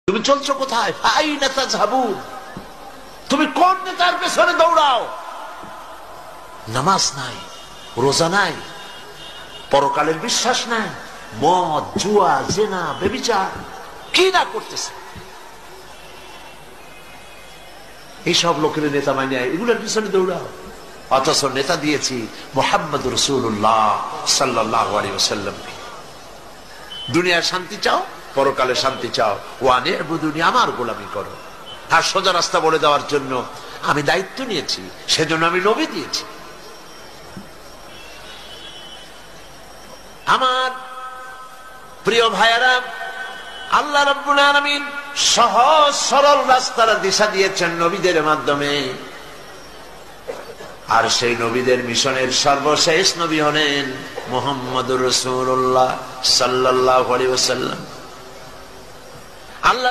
তুমি চলছো কোথায়? আইনা তাযহাবুন, তুমি কোন নেতার পেছনে দৌড়াও? নামাজ নাই, রোজা নাই, পরকালের বিশ্বাস নাই, মদ, জুয়া, জেনা, ব্যভিচার কি না করতেছে। এইসব লোকের নেতা মানে এগুলোর পিছনে দৌড়াও। অথচ নেতা দিয়েছি মুহাম্মদ রাসূলুল্লাহ সাল্লাল্লাহু আলাইহি ওয়াসাল্লাম। দুনিয়ার শান্তি চাও, পরকালে শান্তি চাও, ওয়ানে ইবুদুনি, আমার গোলামি করো। আর সোজা রাস্তা বলে দেওয়ার জন্য আমি দায়িত্ব নিয়েছি, সেজন্য আমি নবী দিয়েছি। আমার প্রিয় ভাইয়েরা, আল্লাহ রাব্বুল আলামিন সহজ সরল রাস্তার দিশা দিয়েছেন নবীদের মাধ্যমে। আর সেই নবীদের মিশনের সর্বশেষ নবী হলেন মুহাম্মদুর রাসূলুল্লাহ সাল্লাল্লাহু আলাইহি ওয়াসাল্লাম। আল্লাহ